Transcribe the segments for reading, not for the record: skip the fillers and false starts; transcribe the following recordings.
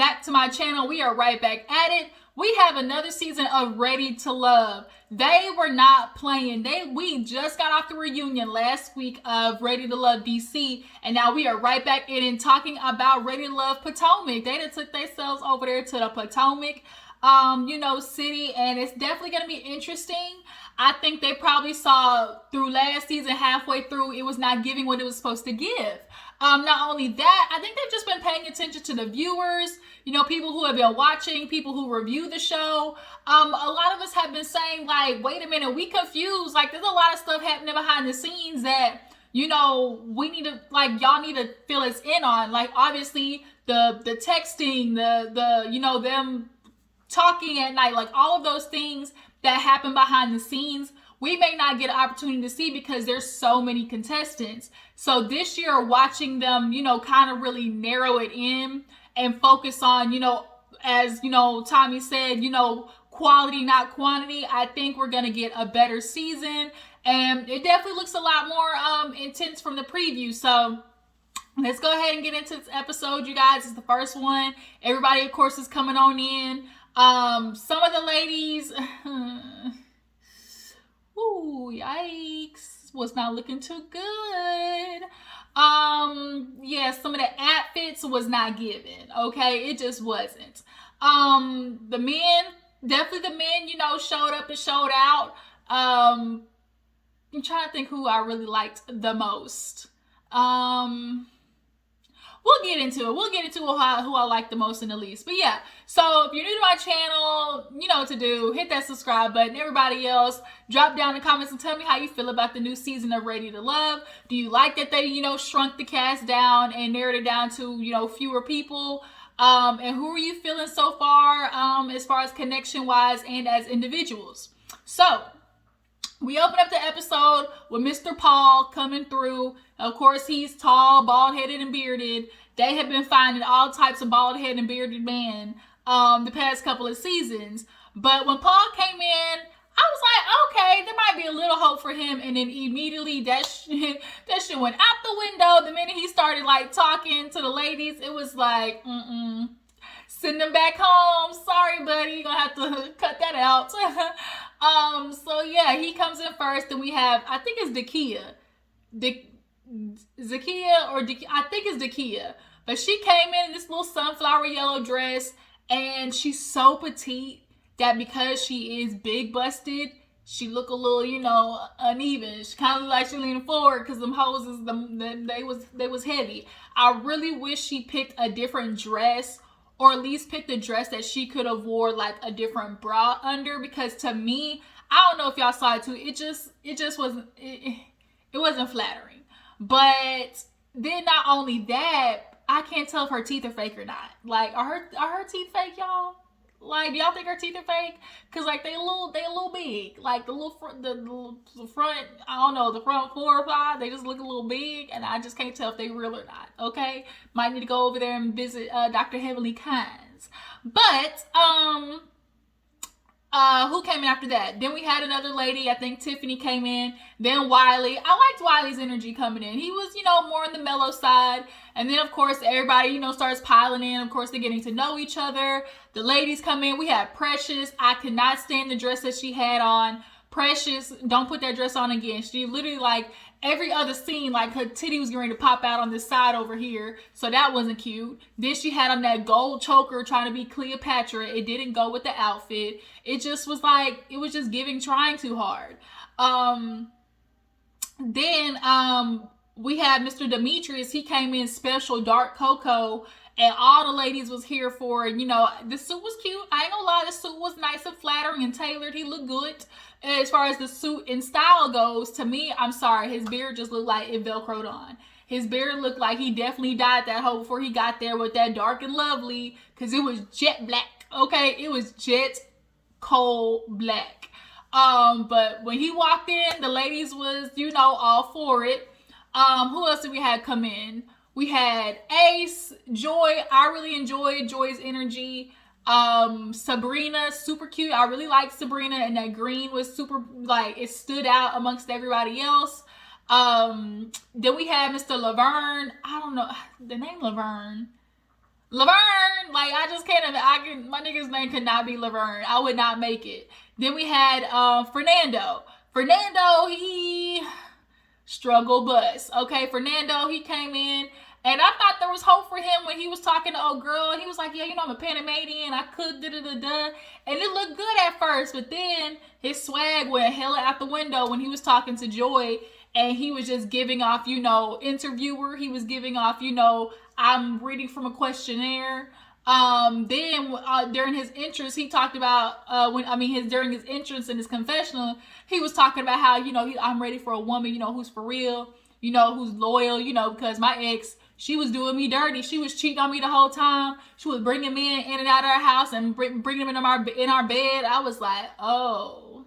back to my channel. We are right back at it. We have another season of Ready to Love. They were not playing. We just got off the reunion last week of Ready to Love DC, and now we are right back in and talking about Ready to Love Potomac. They done took themselves over there to the Potomac, city, and it's definitely going to be interesting. I think they probably saw through last season, halfway through, it was not giving what it was supposed to give. Not only that, I think they've just been paying attention to the viewers, people who have been watching, people who review the show. A lot of us have been saying, like, wait a minute, we confused. Like, there's a lot of stuff happening behind the scenes that, we need to, like, y'all need to fill us in on. Like, obviously, the texting, the them talking at night, like, all of those things that happen behind the scenes, we may not get an opportunity to see because there's so many contestants. So this year, watching them, kind of really narrow it in and focus on, as, Tommy said, quality, not quantity. I think we're going to get a better season, and it definitely looks a lot more intense from the preview. So let's go ahead and get into this episode, you guys. It's the first one. Everybody, of course, is coming on in. Some of the ladies, ooh, yikes, was not looking too good. Some of the outfits was not given, okay? It just wasn't. The men, showed up and showed out. I'm trying to think who I really liked the most. We'll get into it. We'll get into who I like the most and the least. But yeah, so if you're new to my channel, you know what to do. Hit that subscribe button. Everybody else, drop down in the comments and tell me how you feel about the new season of Ready to Love. Do you like that they, shrunk the cast down and narrowed it down to, fewer people? And who are you feeling so far as connection-wise and as individuals? So, we open up the episode with Mr. Paul coming through. Of course, he's tall, bald-headed, and bearded. They have been finding all types of bald-headed and bearded men the past couple of seasons. But when Paul came in, I was like, okay, there might be a little hope for him. And then immediately that shit went out the window. The minute he started, like, talking to the ladies, it was like, send them back home. Sorry, buddy. You're going to have to cut that out. So yeah, he comes in first. Then we have, I think it's Dakia. I think it's Dakia. But she came in this little sunflower yellow dress, and she's so petite that because she is big busted, she look a little, uneven. She kind of like she leaning forward because them hoses, they was heavy. I really wish she picked a different dress, or at least picked a dress that she could have wore like a different bra under, because to me, I don't know if y'all saw it too, it just wasn't, it wasn't flattering. But then not only that, I can't tell if her teeth are fake or not. Like, are her teeth fake, y'all? Like, do y'all think her teeth are fake? Cause like they a little big. Like the front, I don't know, the front 4 or 5, they just look a little big, and I just can't tell if they real or not. Okay, might need to go over there and visit Dr. Heavenly Kinds. But who came in after that? Then we had another lady. I think Tiffany came in. Then Wiley. I liked Wiley's energy coming in. He was, more on the mellow side. And then, of course, everybody, starts piling in. Of course, they're getting to know each other. The ladies come in. We had Precious. I could not stand the dress that she had on. Precious, don't put that dress on again. She literally, like, every other scene, like, her titty was going to pop out on this side over here. So that wasn't cute. Then she had on that gold choker trying to be Cleopatra. It didn't go with the outfit. It just was like, it was just giving trying too hard. Then we had Mr. Demetrius. He came in special dark cocoa, and all the ladies was here for it. The suit was cute. I ain't gonna lie, the suit was nice and flattering and tailored. He looked good. As far as the suit and style goes, to me, I'm sorry, his beard just looked like it Velcroed on. His beard looked like he definitely dyed that hoe before he got there with that dark and lovely, because it was jet black, okay? It was jet coal black. But when he walked in, the ladies was, all for it. Who else did we have come in? We had Ace, Joy. I really enjoyed Joy's energy. Sabrina, super cute. I really liked Sabrina, and that green was super, like, it stood out amongst everybody else. Then we had Mr. Laverne. I don't know the name Laverne. Laverne, like I just can't. My nigga's name could not be Laverne. I would not make it. Then we had Fernando. Fernando, he struggle bus. Okay, Fernando, he came in. And I thought there was hope for him when he was talking to old girl. He was like, yeah, you know, I'm a Panamanian. I could da-da-da-da. And it looked good at first. But then his swag went hella out the window when he was talking to Joy. And he was just giving off, you know, interviewer. He was giving off, you know, I'm reading from a questionnaire. Then during his entrance, he talked about during his entrance in his confessional, he was talking about how, you know, I'm ready for a woman, you know, who's for real, you know, who's loyal, you know, because my ex, she was doing me dirty. She was cheating on me the whole time. She was bringing me in and out of our house and bringing them in our bed. I was like, oh,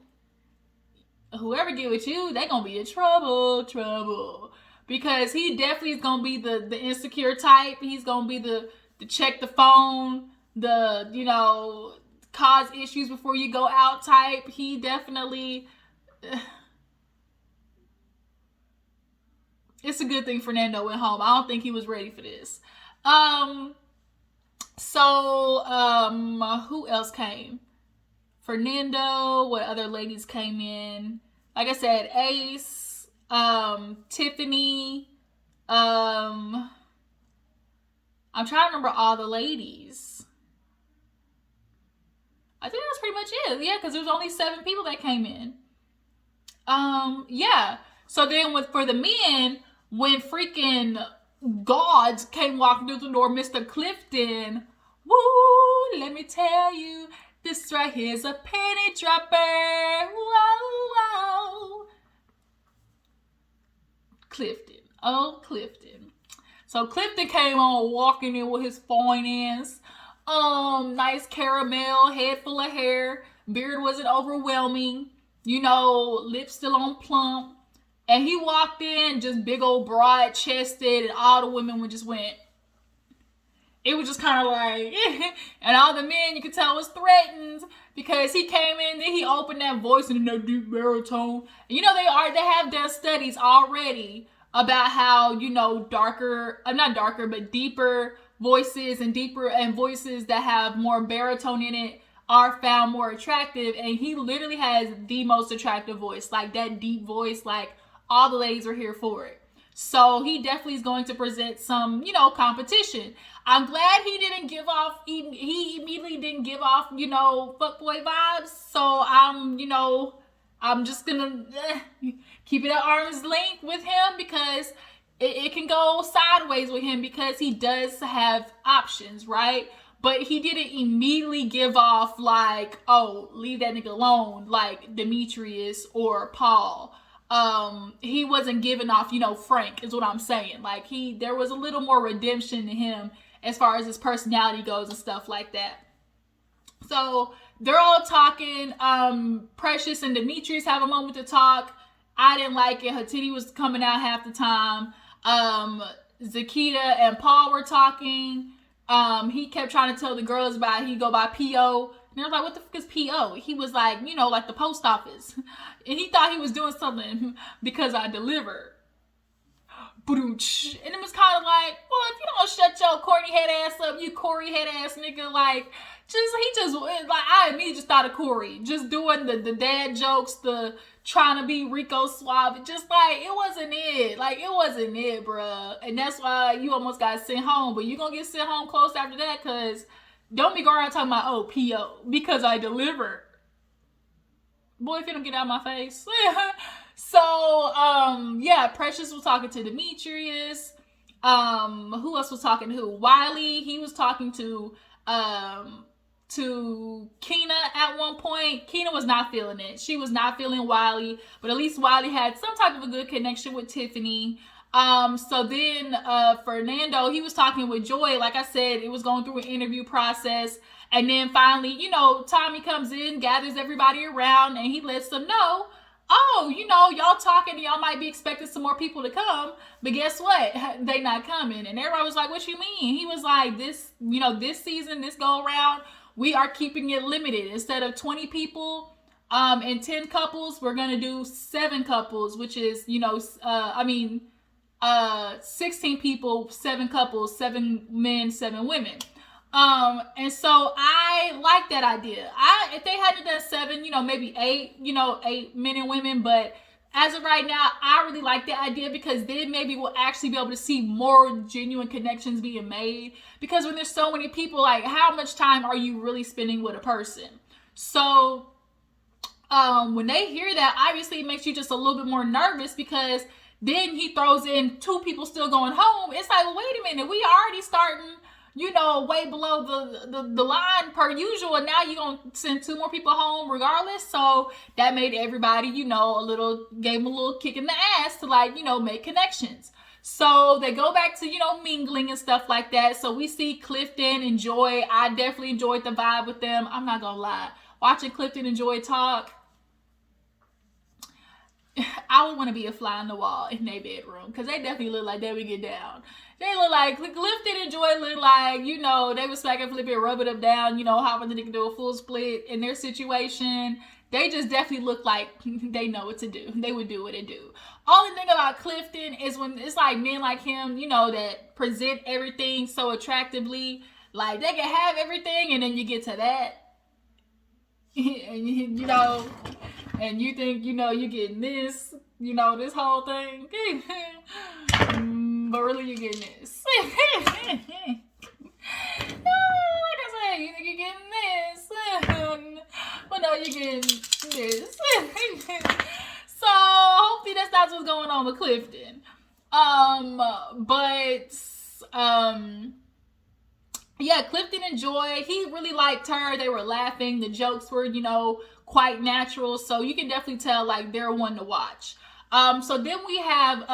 whoever get with you, they gonna be in trouble. Because he definitely is gonna be the insecure type. He's gonna be the check the phone, the, you know, cause issues before you go out type. He definitely... It's a good thing Fernando went home. I don't think he was ready for this. Who else came? Fernando. What other ladies came in? Like I said, Ace, Tiffany. I'm trying to remember all the ladies. I think that's pretty much it. Yeah, because there was only 7 people that came in. Yeah. So then for the men, when freaking gods came walking through the door, Mr. Clifton, woo, let me tell you, this right here's a penny dropper. Whoa. Clifton. Oh, Clifton. So Clifton came on walking in with his fine ass. Nice caramel, head full of hair. Beard wasn't overwhelming. You know, lips still on plump. And he walked in just big old broad chested, and all the women just went. It was just kind of like, and all the men you could tell was threatened because he came in, then he opened that voice in that deep baritone. And you know they have done studies already about how, you know, deeper voices and voices that have more baritone in it are found more attractive. And he literally has the most attractive voice, like that deep voice, like all the ladies are here for it. So he definitely is going to present some, you know, competition. I'm glad he immediately didn't give off, you know, fuckboy vibes. So I'm just gonna keep it at arm's length with him because it can go sideways with him because he does have options, right? But he didn't immediately give off like, oh, leave that nigga alone, like Demetrius or Paul. He wasn't giving off, you know, Frank is what I'm saying. Like there was a little more redemption to him as far as his personality goes and stuff like that. So they're all talking. Precious and Demetrius have a moment to talk. I didn't like it. Her titty was coming out half the time. Zakita and Paul were talking. He kept trying to tell the girls about he go by P.O. And they're like, what the fuck is P.O.? He was like, you know, like the post office. And he thought he was doing something because I delivered. And it was kind of like, well, if you don't shut your corny head ass up, you Corey head ass nigga, like, I immediately just thought of Corey. Just doing the dad jokes, the trying to be Rico Suave. Just like, it wasn't it. Like, it wasn't it, bruh. And that's why you almost got sent home. But you gonna get sent home close after that, because don't be going around talking about, oh, P.O. because I delivered. Boy, if you don't get out of my face. So, Precious was talking to Demetrius. Who else was talking to who? Wiley, he was talking to Keena at one point. Keena was not feeling it. She was not feeling Wiley, but at least Wiley had some type of a good connection with Tiffany. So then Fernando, he was talking with Joy. Like I said, it was going through an interview process. And then finally, you know, Tommy comes in, gathers everybody around, and he lets them know, oh, you know, y'all talking, y'all might be expecting some more people to come, but guess what? They not coming. And everybody was like, what you mean? He was like, this season, this go around, we are keeping it limited. Instead of 20 people and 10 couples, we're going to do 7 couples, which is, 16 people, 7 couples, 7 men, 7 women. And so I like that idea. If they hadn't done 7, maybe 8, 8 men and women, but as of right now, I really like that idea because then maybe we'll actually be able to see more genuine connections being made. Because when there's so many people, like, how much time are you really spending with a person? So when they hear that, obviously it makes you just a little bit more nervous because then he throws in 2 people still going home. It's like, well, wait a minute, we already starting, way below the line per usual, and now you're gonna send 2 more people home regardless. So that made everybody, gave them a little kick in the ass to, like, make connections. So they go back to, mingling and stuff like that. So we see Clifton and Joy. I definitely enjoyed the vibe with them. I'm not gonna lie. Watching Clifton and Joy talk, I would want to be a fly on the wall in their bedroom because they definitely look like they would get down. They look like Clifton and Joy look like, they would smack and flip it, rub it up down, hopping they can do a full split in their situation. They just definitely look like they know what to do. They would do what they do. Only thing about Clifton is when it's like men like him, that present everything so attractively, like they can have everything, and then you get to that, and and you think, you're getting this, this whole thing. But really you're getting this. Like I said, you think you're getting this. But no, you're getting this. So hopefully that's not what's going on with Clifton. Yeah, Clifton and Joy, he really liked her. They were laughing. The jokes were, quite natural. So you can definitely tell, like, they're one to watch. So then we have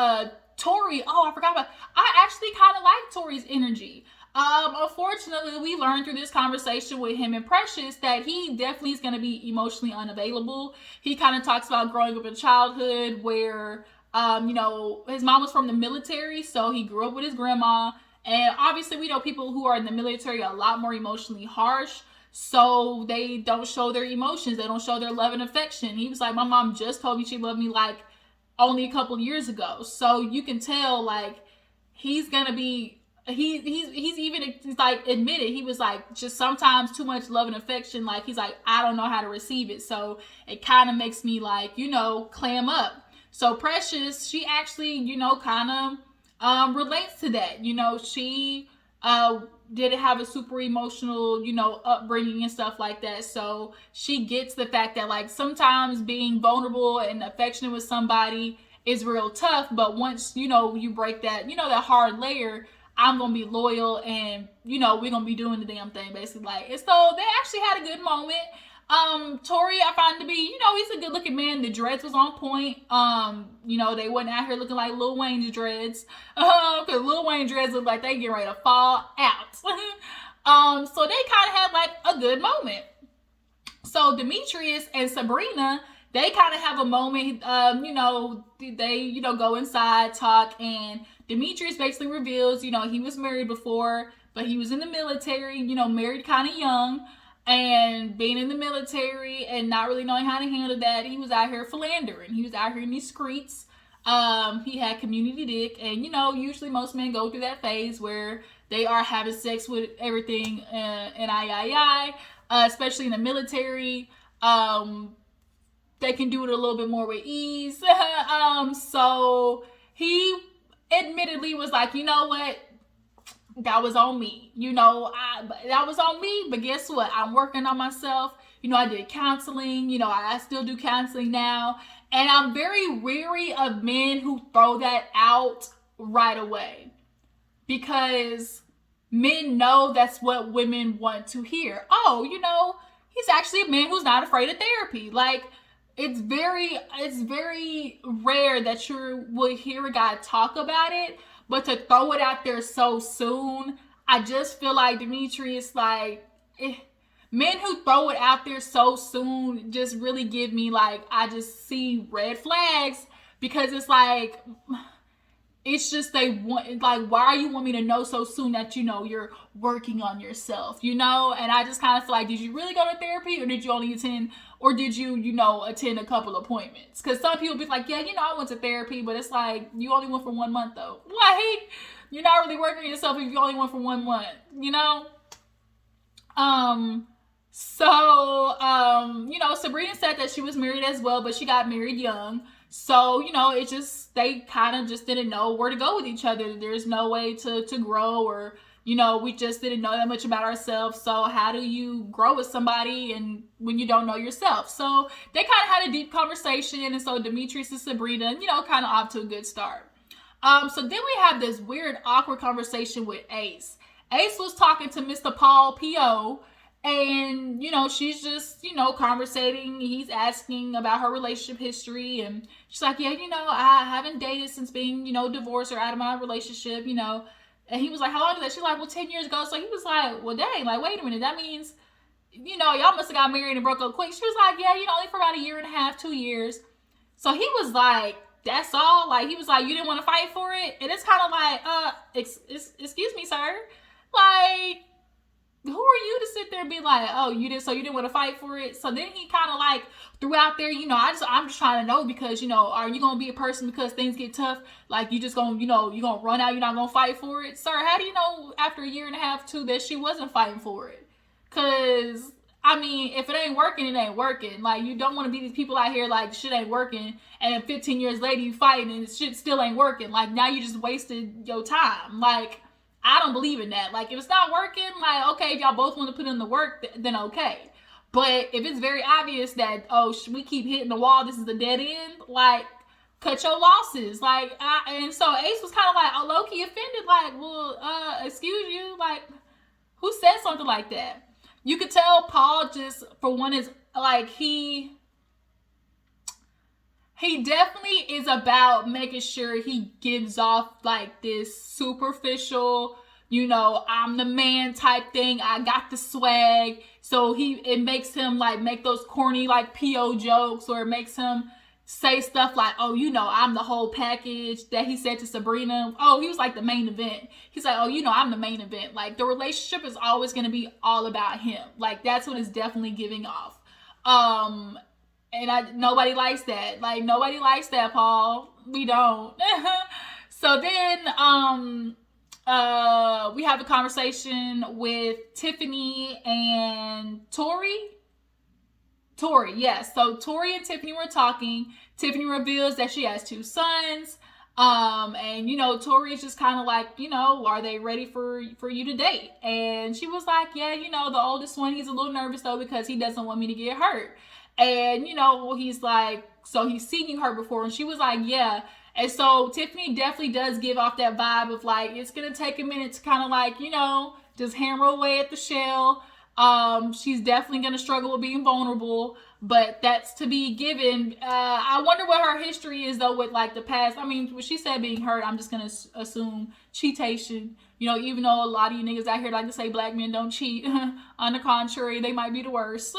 Tori. Oh, I forgot about. I actually kind of like Tori's energy. Unfortunately, we learned through this conversation with him and Precious that he definitely is going to be emotionally unavailable. He kind of talks about growing up in childhood where, his mom was from the military, so he grew up with his grandma. And obviously, we know people who are in the military are a lot more emotionally harsh. So they don't show their emotions. They don't show their love and affection. He was like, my mom just told me she loved me, like, only a couple of years ago. So you can tell, like, he's going to be, he's even, like, admitted, he was like, just sometimes too much love and affection. Like, he's like, I don't know how to receive it. So it kind of makes me, like, clam up. So Precious, she actually, kind of relates to that. She didn't have a super emotional, upbringing and stuff like that. So she gets the fact that, like, sometimes being vulnerable and affectionate with somebody is real tough. But once, you break that, that hard layer, I'm going to be loyal and, we're going to be doing the damn thing, basically. Like, and so they actually had a good moment. Tori, I find to be, he's a good looking man. The dreads was on point. They wasn't out here looking like Lil Wayne's dreads. Cause Lil Wayne dreads look like they get ready to fall out. So they kind of had like a good moment. So Demetrius and Sabrina, they kind of have a moment, they, go inside, talk, and Demetrius basically reveals, he was married before, but he was in the military, married kind of young. And being in the military and not really knowing how to handle that, he was out here philandering. He was out here in these streets. He had community dick. And, usually most men go through that phase where they are having sex with everything and especially in the military. They can do it a little bit more with ease. So he admittedly was like, you know what? That was on me. That was on me, but guess what? I'm working on myself. I did counseling. I still do counseling now. And I'm very weary of men who throw that out right away. Because men know that's what women want to hear. Oh, he's actually a man who's not afraid of therapy. Like, it's very rare that you will hear a guy talk about it. But to throw it out there so soon, I just feel like Demetrius, like, men who throw it out there so soon just really give me, like, I just see red flags. Because it's like, it's just they want, like, why you want me to know so soon that, you're working on yourself, And I just kind of feel like, did you really go to therapy or did you only attend, or did you, attend a couple appointments? Because some people be like, yeah, I went to therapy, but it's like, you only went for 1 month though. Like, you're not really working on yourself if you only went for 1 month, Um, Sabrina said that she was married as well, but she got married young. So, it just, they kind of just didn't know where to go with each other. There's no way to grow, or, we just didn't know that much about ourselves. So how do you grow with somebody and when you don't know yourself? So they kind of had a deep conversation. And so Demetrius and Sabrina, kind of off to a good start. So then we have this weird, awkward conversation with Ace. Ace was talking to Mr. Paul P.O., and, she's just, conversating. He's asking about her relationship history. And she's like, yeah, I haven't dated since being, divorced or out of my relationship. And he was like, how long did that? She's like, well, 10 years ago. So he was like, well, dang, like, wait a minute. That means, y'all must have got married and broke up quick. She was like, yeah, only for about a year and a half, 2 years. So he was like, that's all? Like, he was like, you didn't want to fight for it? And it's kind of like, excuse me, sir. Like, who are you to sit there and be like, oh, you didn't want to fight for it? So then he kind of like threw out there, I'm just trying to know because, are you going to be a person because things get tough? Like, you just going to, you going to run out, you're not going to fight for it? Sir, how do you know after a year and a half, too, that she wasn't fighting for it? Because, I mean, if it ain't working, it ain't working. Like, you don't want to be these people out here like, shit ain't working, and then 15 years later you fighting and shit still ain't working. Like, now you just wasted your time. Like, I don't believe in that. Like, if it's not working, like, okay, if y'all both want to put in the work, then okay. But if it's very obvious that, oh, we keep hitting the wall, this is a dead end, like, cut your losses. Like, and so Ace was kind of like, oh, low-key offended, like, well, excuse you, like, who said something like that? You could tell Paul just, for one, is, like, he definitely is about making sure he gives off like this superficial, I'm the man type thing. I got the swag. So it makes him like make those corny like PO jokes, or it makes him say stuff like, oh, I'm the whole package that he said to Sabrina. Oh, he was like the main event. He's like, oh, I'm the main event. Like, the relationship is always going to be all about him. Like, that's what it's definitely giving off. And nobody likes that. Like, nobody likes that, Paul. We don't. So then, we have a conversation with Tiffany and Tori. Yes. So Tori and Tiffany were talking. Tiffany reveals that she has 2 sons. And Tori is just kind of like, are they ready for you to date? And she was like, yeah, the oldest one, he's a little nervous though because he doesn't want me to get hurt. And he's like, so he's seen her before, and she was like, yeah. And so Tiffany definitely does give off that vibe of like, it's gonna take a minute to kind of like, just hammer away at the shell. She's definitely gonna struggle with being vulnerable, but that's to be given. I wonder what her history is though with like the past. I mean, when she said being hurt, I'm just gonna assume cheatation. Even though a lot of you niggas out here like to say black men don't cheat, on the contrary, they might be the worst.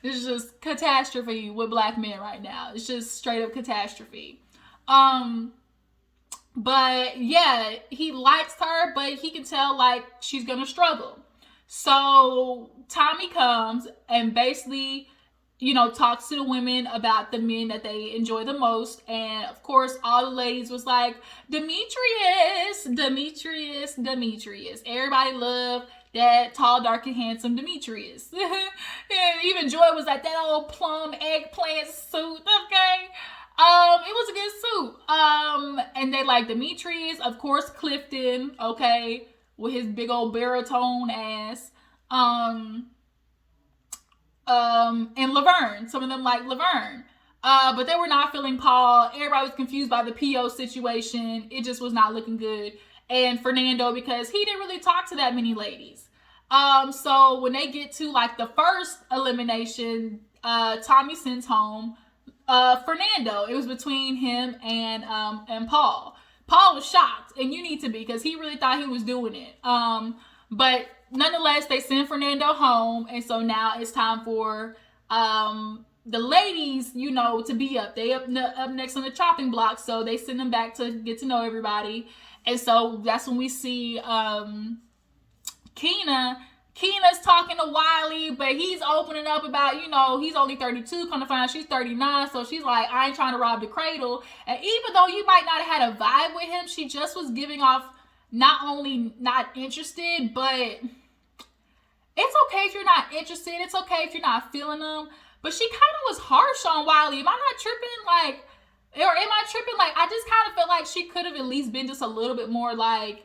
It's just catastrophe with black men right now. It's just straight up catastrophe. But yeah, he likes her, but he can tell like she's gonna struggle. So Tommy comes and basically, talks to the women about the men that they enjoy the most. And of course, all the ladies was like, Demetrius. Everybody loved that tall, dark, and handsome Demetrius. And even Joy was like, that old plum eggplant suit, okay? It was a good suit. And they like Demetrius, of course, Clifton, okay, with his big old baritone ass. And Laverne. Some of them like Laverne. But they were not feeling Paul. Everybody was confused by the PO situation. It just was not looking good. And Fernando, because he didn't really talk to that many ladies. So when they get to like the first elimination, Tommy sends home Fernando. It was between him and Paul. Paul was shocked, and you need to be, because he really thought he was doing it. But nonetheless, they send Fernando home, and so now it's time for the ladies, to be up. They up next on the chopping block, so they send them back to get to know everybody. And so that's when we see Keena's talking to Wiley, but he's opening up about, he's only 32, come to find out she's 39, so she's like, I ain't trying to rob the cradle. And even though you might not have had a vibe with him, she just was giving off not only not interested, but it it's okay if you're not interested. It's okay if you're not feeling them. But she kind of was harsh on Wiley. Am I not tripping? Like, or am I tripping? Like, I just kind of felt like she could have at least been just a little bit more like,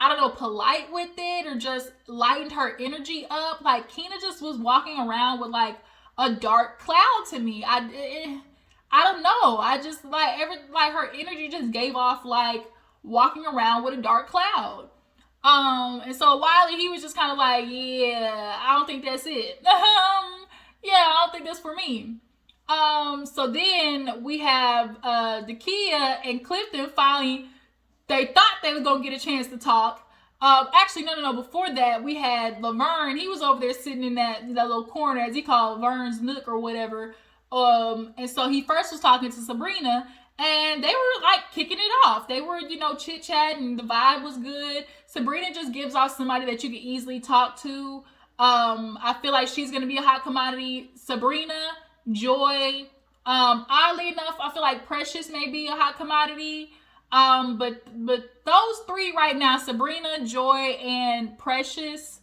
I don't know, polite with it, or just lightened her energy up. Like, Keena just was walking around with like a dark cloud to me. I don't know. I just like her energy just gave off like walking around with a dark cloud. And so Wiley, he was just kind of like, yeah, I don't think that's it. Yeah, I don't think that's for me. So then we have Dakia and Clifton finally, they thought they was gonna get a chance to talk. Actually, no. Before that, we had Laverne. He was over there sitting in that little corner, as he called Laverne's nook or whatever. And so he first was talking to Sabrina, and they were like kicking it off. They were, chit chatting. The vibe was good. Sabrina just gives off somebody that you can easily talk to. I feel like she's gonna be a hot commodity. Sabrina, Joy. Oddly enough, I feel like Precious may be a hot commodity. But those three right now, Sabrina, Joy, and Precious,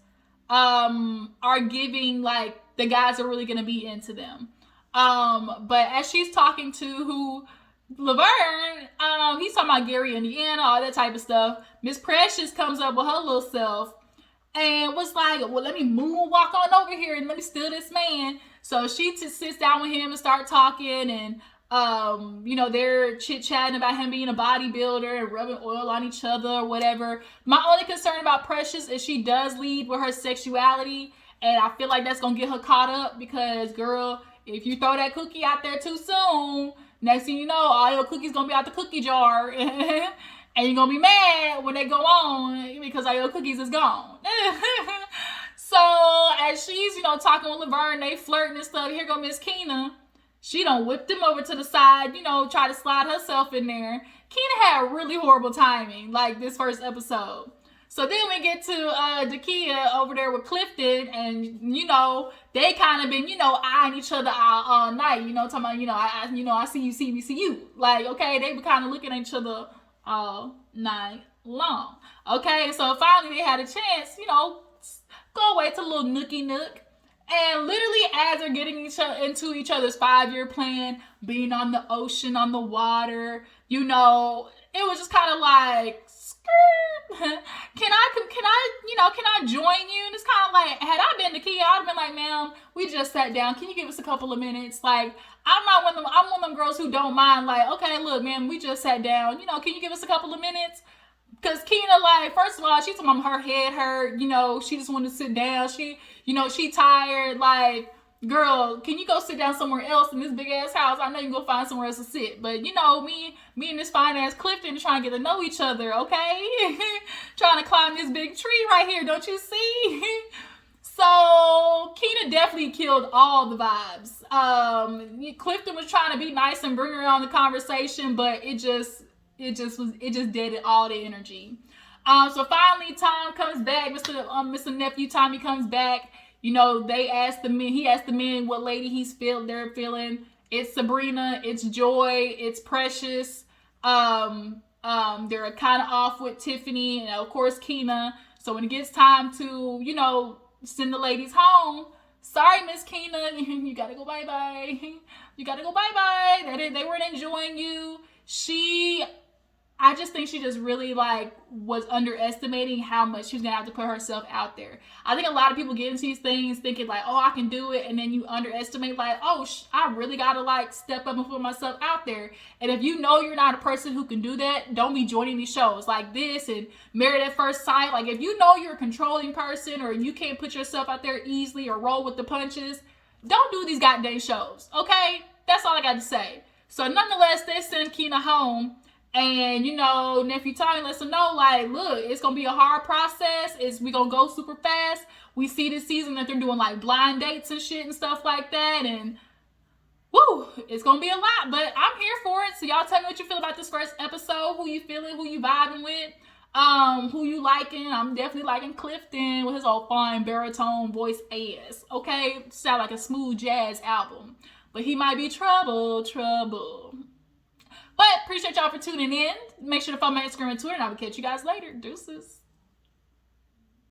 are giving like the guys are really gonna be into them. But as she's talking to Laverne, he's talking about Gary, Indiana, all that type of stuff. Miss Precious comes up with her little self and was like, well, let me moonwalk on over here and let me steal this man. So she sits down with him and start talking, and they're chit-chatting about him being a bodybuilder and rubbing oil on each other or whatever. My only concern about Precious is she does lead with her sexuality, and I feel like that's gonna get her caught up because, girl, if you throw that cookie out there too soon, next thing you know, all your cookies gonna be out the cookie jar. And you're gonna be mad when they go on because all your cookies is gone. So as she's, talking with Laverne, they flirting and stuff. Here go Miss Keena. She done whipped him over to the side, try to slide herself in there. Keena had really horrible timing, like this first episode. So then we get to Dakia over there with Clifton, and they kind of been eyeing each other all night. Talking about I see you. Like, okay, they were kind of looking at each other all night long. Okay, so finally they had a chance, go away to a little nookie nook. And literally, as they're getting into each other's 5-year plan, being on the ocean, on the water, it was just kind of like, can I join you? And it's kind of like, had I been the key, I'd have been like, ma'am, we just sat down. Can you give us a couple of minutes? Like, I'm one of them girls who don't mind. Like, okay, look, man, we just sat down. Can you give us a couple of minutes? Because Keena, like, first of all, she's talking about her head hurt. She just wanted to sit down. She tired. Like, girl, can you go sit down somewhere else in this big ass house? I know you can go find somewhere else to sit. But, me and this fine ass Clifton trying to get to know each other, okay? Trying to climb this big tree right here. Don't you see? So Keena definitely killed all the vibes. Clifton was trying to be nice and bring her on the conversation, but it just deaded all the energy. So finally Tom comes back. Mr. Nephew Tommy comes back. He asked the men what lady they're feeling. It's Sabrina, it's Joy, it's Precious. They're kind of off with Tiffany and of course Keena. So when it gets time to, send the ladies home, sorry, Miss Keena, you gotta go bye-bye. You gotta go bye-bye. They weren't enjoying you. I just think she just really was underestimating how much she was gonna have to put herself out there. I think a lot of people get into these things thinking oh, I can do it, and then you underestimate oh, I really gotta step up and put myself out there. And if you know you're not a person who can do that, don't be joining these shows like this and Married at First Sight. Like, if you know you're a controlling person or you can't put yourself out there easily or roll with the punches, don't do these goddamn shows. Okay, that's all I got to say. So nonetheless, they send Keena home. And, Nephew Tommy lets them know, look, it's going to be a hard process. We going to go super fast. We see this season that they're doing, blind dates and shit and stuff like that. And, woo, it's going to be a lot. But I'm here for it. So y'all tell me what you feel about this first episode. Who you feeling? Who you vibing with? Who you liking? I'm definitely liking Clifton with his old fine baritone voice ass. Okay? Sound like a smooth jazz album. But he might be trouble. But appreciate y'all for tuning in. Make sure to follow my Instagram and Twitter, and I will catch you guys later. Deuces.